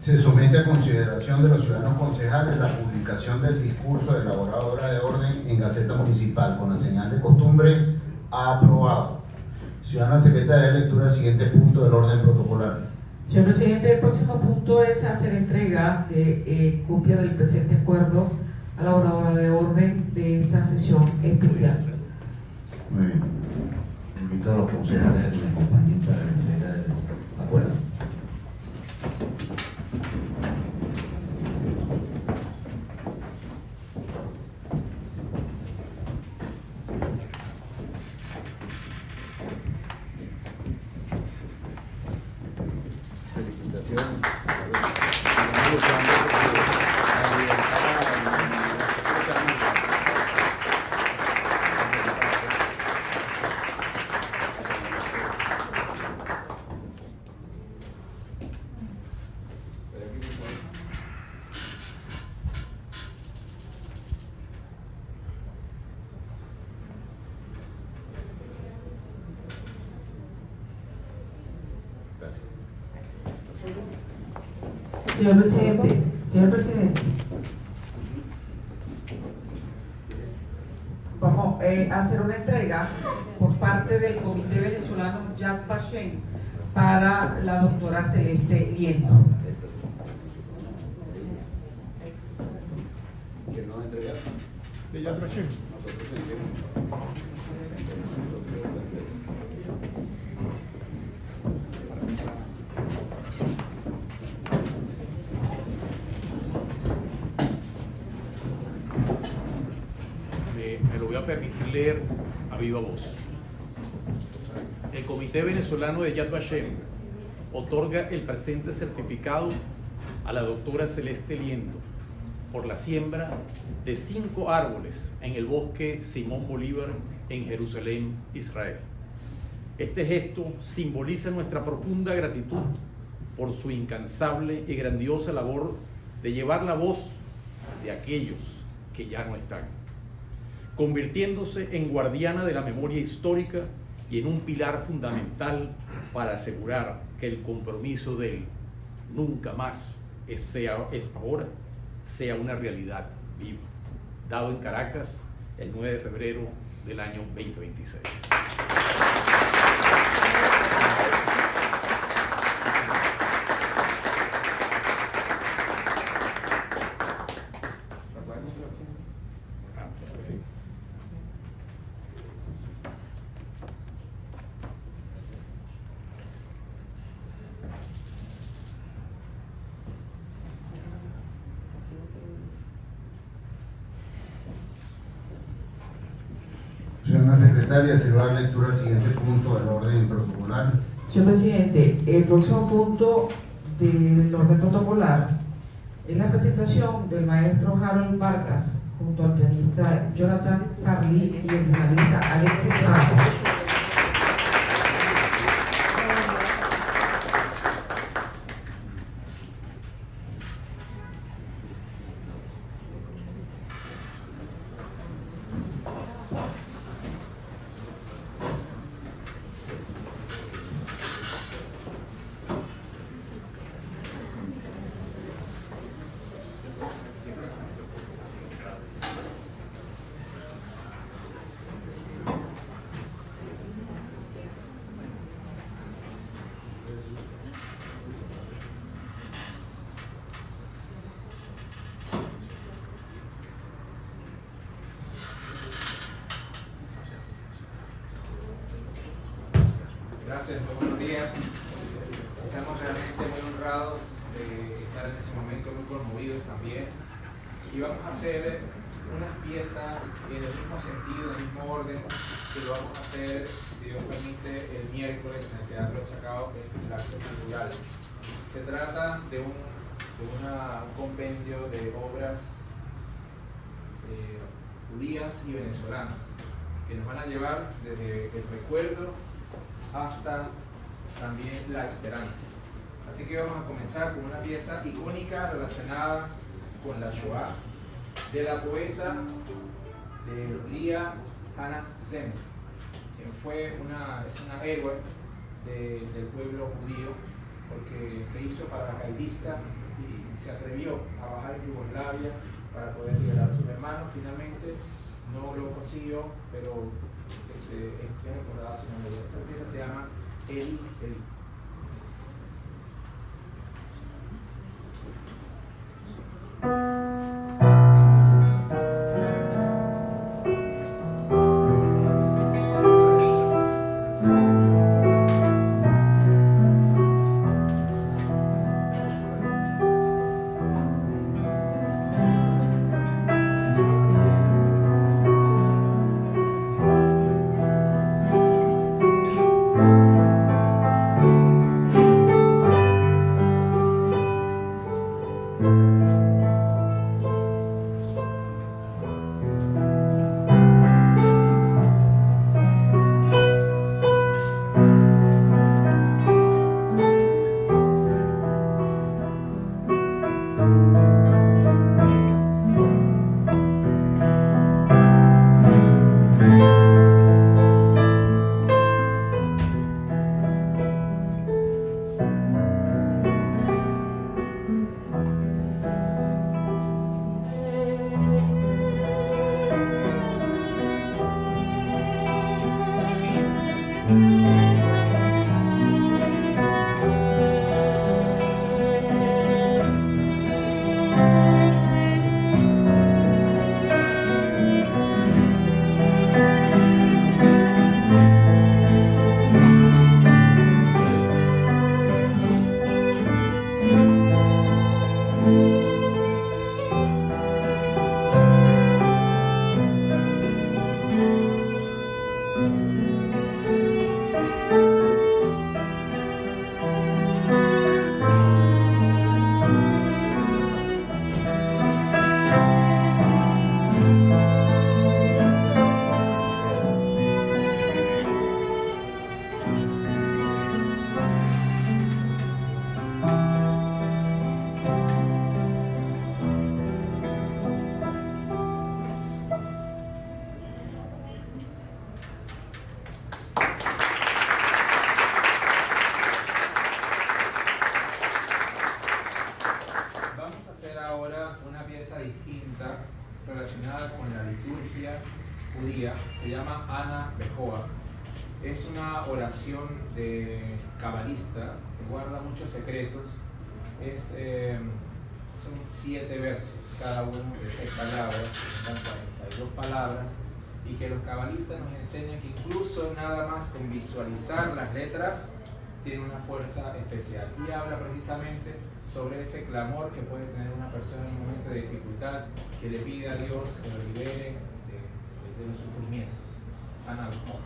Se somete a consideración de los ciudadanos concejales la publicación del discurso de la oradora de orden en Gaceta Municipal con la señal de costumbre. Aprobado. Ciudadana secretaria, de lectura del siguiente punto del orden protocolar. Señor presidente, el próximo punto es hacer entrega de copia del presente acuerdo a la oradora de orden de esta sesión especial. Muy bien. Invito a los concejales a que me acompañen para la entrega del acuerdo. Señor presidente, vamos a hacer una entrega por parte del Comité Venezolano Yad Vashem para la doctora Celeste Liendo. ¿Quién nos va a entregar? De Yad Vashem. Nosotros sentimos. Me lo voy a permitir leer a viva voz. El Comité Venezolano de Yad Vashem otorga el presente certificado a la doctora Celeste Liendo por la siembra de 5 árboles en el bosque Simón Bolívar en Jerusalén, Israel. Este gesto simboliza nuestra profunda gratitud por su incansable y grandiosa labor de llevar la voz de aquellos que ya no están, convirtiéndose en guardiana de la memoria histórica y en un pilar fundamental para asegurar que el compromiso del nunca más es ahora sea una realidad viva, dado en Caracas el 9 de febrero del año 2026. Señora secretaria, se va a dar lectura al siguiente punto del orden protocolar. Señor presidente, el próximo punto del orden protocolar es la presentación del maestro Harold Vargas junto al pianista Jonathan Sarli y el vocalista Alexis Ramos. Gracias, muy buenos días. Estamos realmente muy honrados de estar en este momento, muy conmovidos también. Y vamos a hacer unas piezas en el mismo sentido, en el mismo orden, que lo vamos a hacer, si Dios permite, el miércoles en el Teatro Chacao, en el acto cultural. Se trata de un compendio de obras judías y venezolanas, que nos van a llevar desde el recuerdo hasta también la esperanza. Así que vamos a comenzar con una pieza icónica relacionada con la Shoah, de la poeta de Lia Hannah Semes, quien es una héroe del pueblo judío, porque se hizo paracaidista y se atrevió a bajar en Yugoslavia para poder liberar a sus hermanos. Finalmente no lo consiguió, pero es recordada su memoria. Esta pieza se llama Eli, Eli. judía, se llama Ana Bejoa. Es una oración de cabalista que guarda muchos secretos. Son 7 versos, cada uno de 6 palabras, son 42 palabras, y que los cabalistas nos enseñan que incluso nada más con visualizar las letras tiene una fuerza especial. Y habla precisamente sobre ese clamor que puede tener una persona en un momento de dificultad, que le pide a Dios que lo libere de los sufrimientos. Ana Bejoa.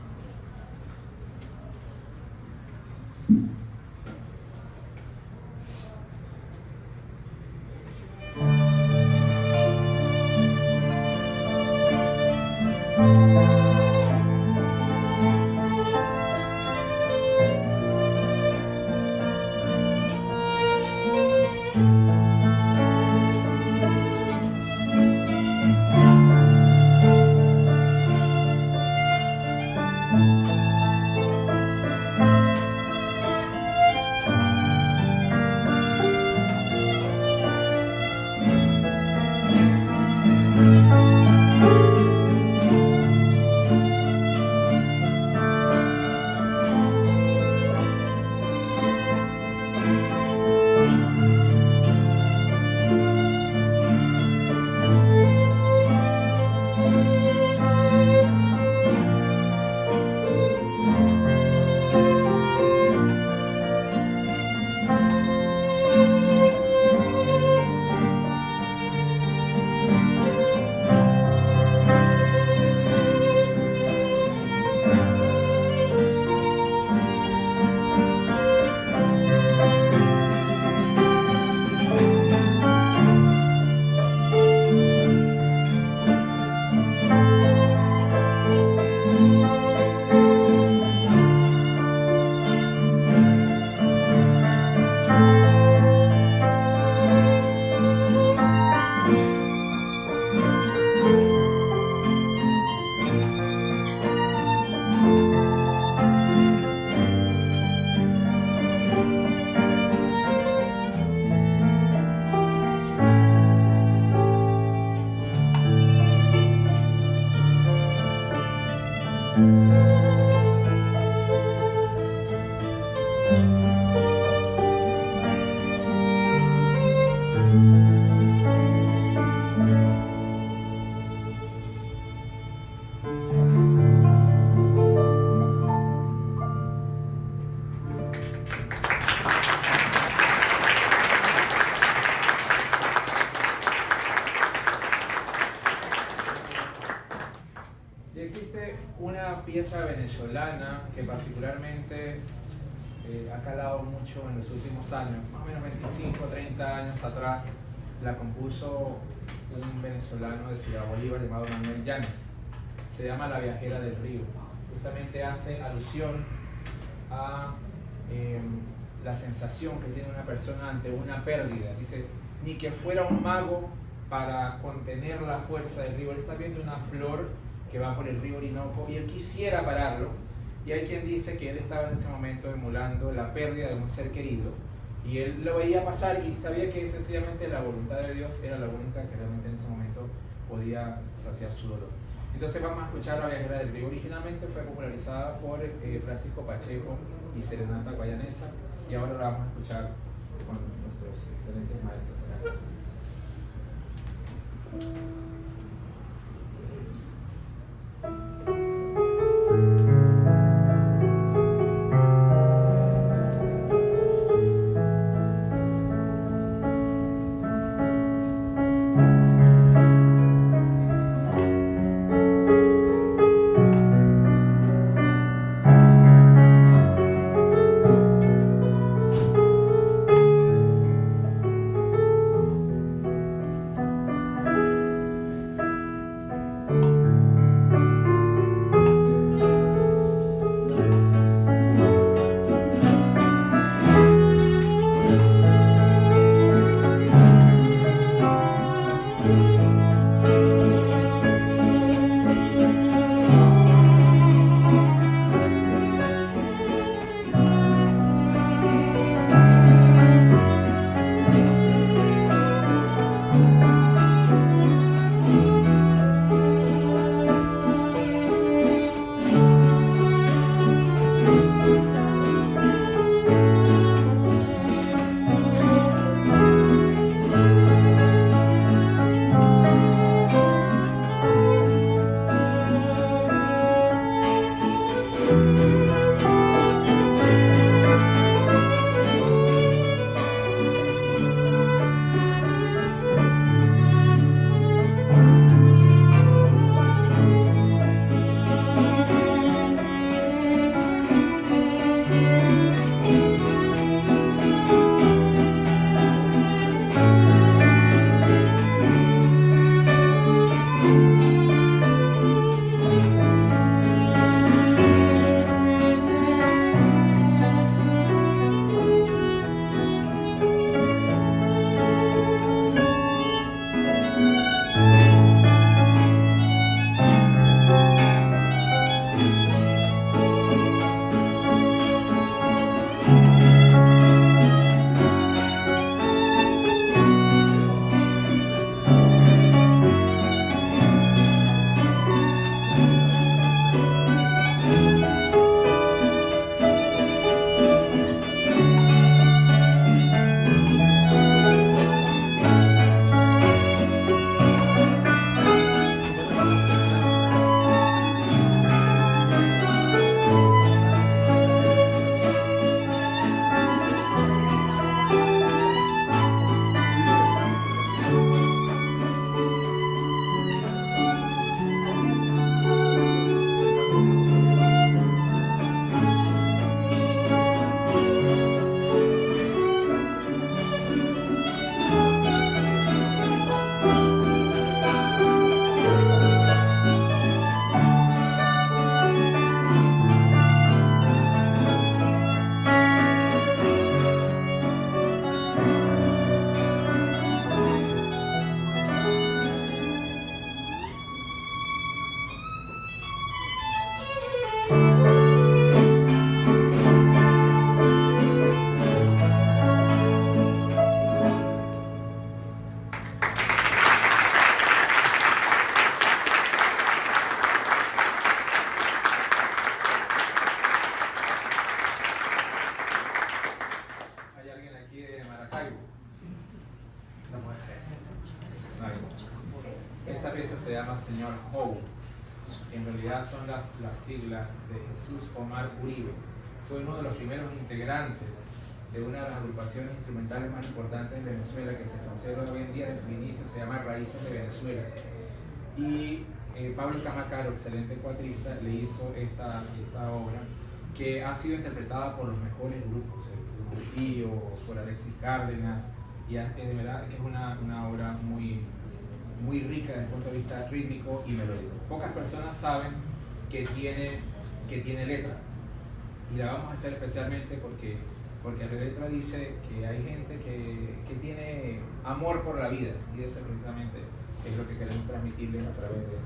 Pieza venezolana que particularmente ha calado mucho en los últimos años, más o menos 25 o 30 años atrás, la compuso un venezolano de Ciudad Bolívar llamado Manuel Yáñez. Se llama La Viajera del Río. Justamente hace alusión a la sensación que tiene una persona ante una pérdida. Dice, ni que fuera un mago para contener la fuerza del río. Él está viendo una flor que va por el río Orinoco y él quisiera pararlo, y hay quien dice que él estaba en ese momento emulando la pérdida de un ser querido, y él lo veía pasar y sabía que sencillamente la voluntad de Dios era la única que realmente en ese momento podía saciar su dolor. Entonces vamos a escuchar La Viajera del Río. Originalmente fue popularizada por Francisco Pacheco y Serenata Guayanesa, y ahora la vamos a escuchar con nuestros excelentes maestros. llama señor Howe, que en realidad son las siglas de Jesús Omar Uribe. Fue uno de los primeros integrantes de una de las agrupaciones instrumentales más importantes de Venezuela, que se conserva hoy en día desde su inicio, se llama Raíces de Venezuela. Y Pablo Camacaro, excelente cuatrista, le hizo esta obra, que ha sido interpretada por los mejores grupos, el Grupo Tío, por Alexis Cárdenas, y de verdad que es una obra muy rica desde el punto de vista rítmico y melódico. Pocas personas saben que tiene letra, y la vamos a hacer especialmente porque la letra dice que hay gente que tiene amor por la vida, y eso precisamente es lo que queremos transmitirles a través de esto.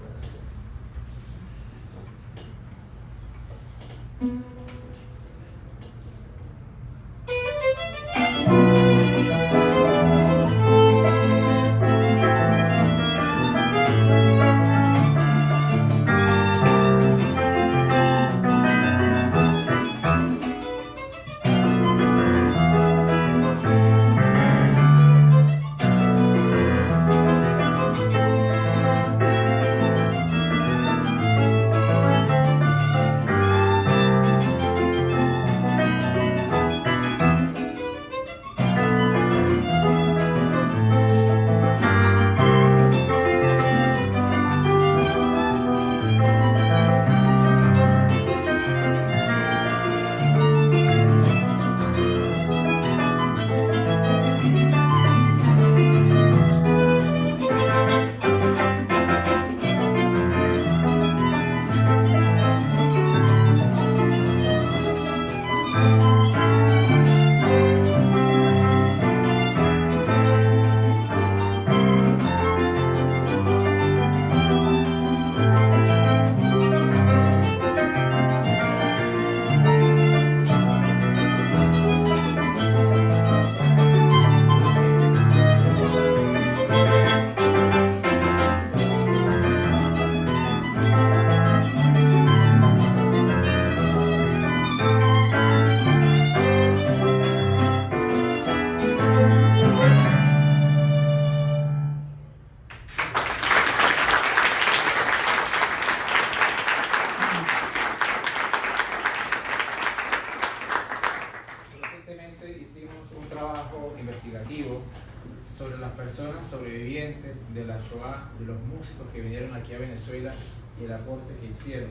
Sobre las personas sobrevivientes de la Shoah, de los músicos que vinieron aquí a Venezuela y el aporte que hicieron.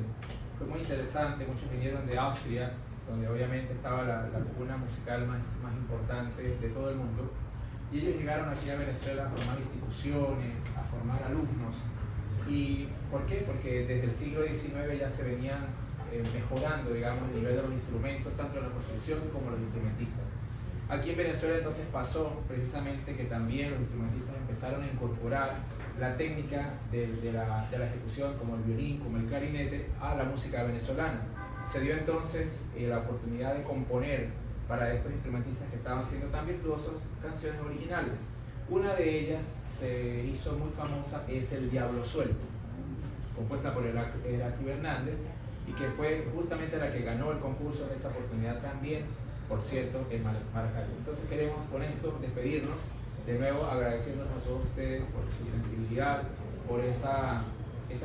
Fue muy interesante, muchos vinieron de Austria, donde obviamente estaba la cuna musical más importante de todo el mundo, y ellos llegaron aquí a Venezuela a formar instituciones, a formar alumnos. ¿Y por qué? Porque desde el siglo XIX ya se venían mejorando, digamos, el nivel de los instrumentos, tanto en la construcción como los instrumentistas. Aquí en Venezuela entonces pasó precisamente que también los instrumentistas empezaron a incorporar la técnica de la ejecución, como el violín, como el clarinete, a la música venezolana. Se dio entonces la oportunidad de componer para estos instrumentistas que estaban siendo tan virtuosos canciones originales. Una de ellas se hizo muy famosa, es El Diablo Suelto, compuesta por Heraclio Hernández, y que fue justamente la que ganó el concurso en esta oportunidad también, por cierto, en Maracaibo. Entonces queremos con esto despedirnos, de nuevo agradeciéndonos a todos ustedes por su sensibilidad, por esa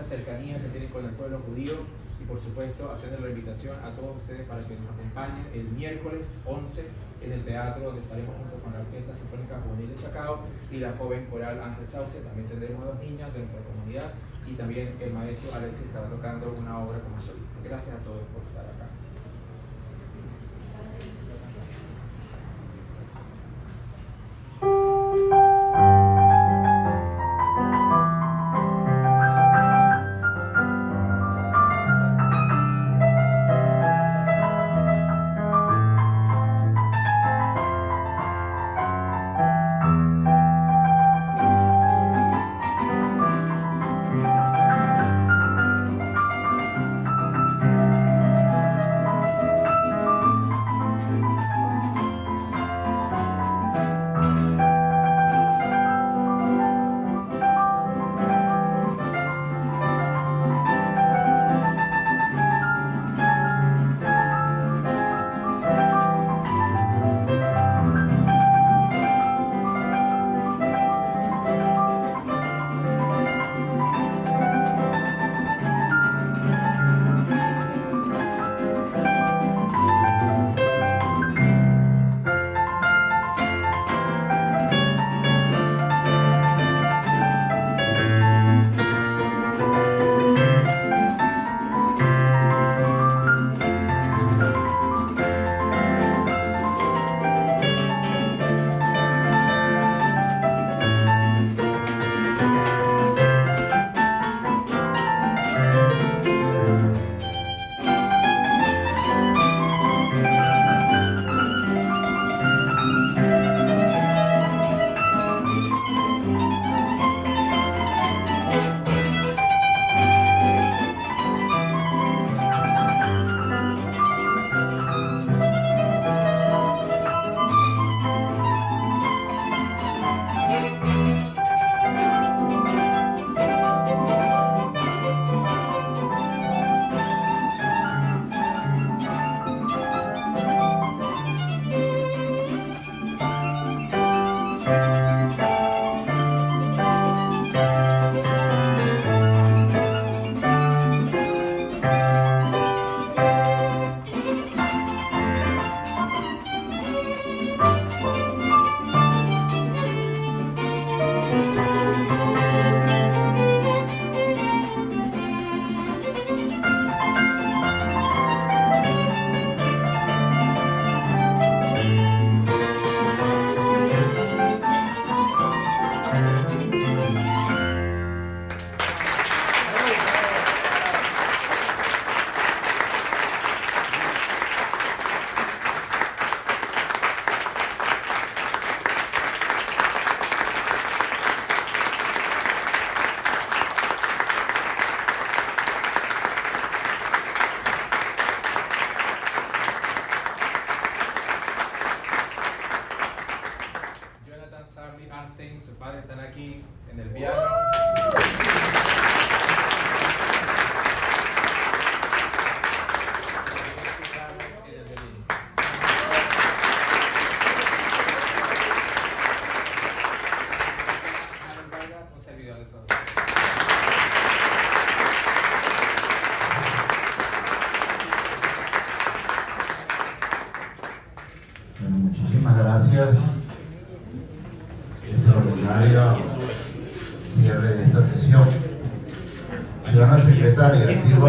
cercanía que tienen con el pueblo judío, y por supuesto haciendo la invitación a todos ustedes para que nos acompañen el miércoles 11 en el teatro, donde estaremos junto con la Orquesta Sinfónica Juvenil de Chacao y la joven coral Ángel Sauce. También tendremos a 2 niñas de nuestra comunidad, y también el maestro Alexis estará tocando una obra como solista. Gracias a todos por estar acá.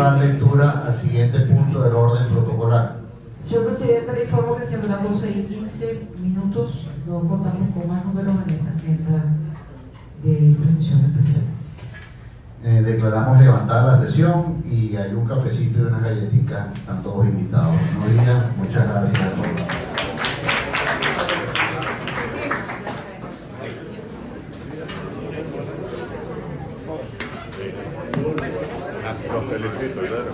dar lectura al siguiente punto del orden protocolar. Señor presidente, le informo que siendo las 12:15, no contamos con más números en esta agenda de esta sesión especial. Declaramos levantada la sesión y hay un cafecito y unas galletitas, están todos invitados. Buenos días, muchas gracias a todos. Los felicito, ¿verdad?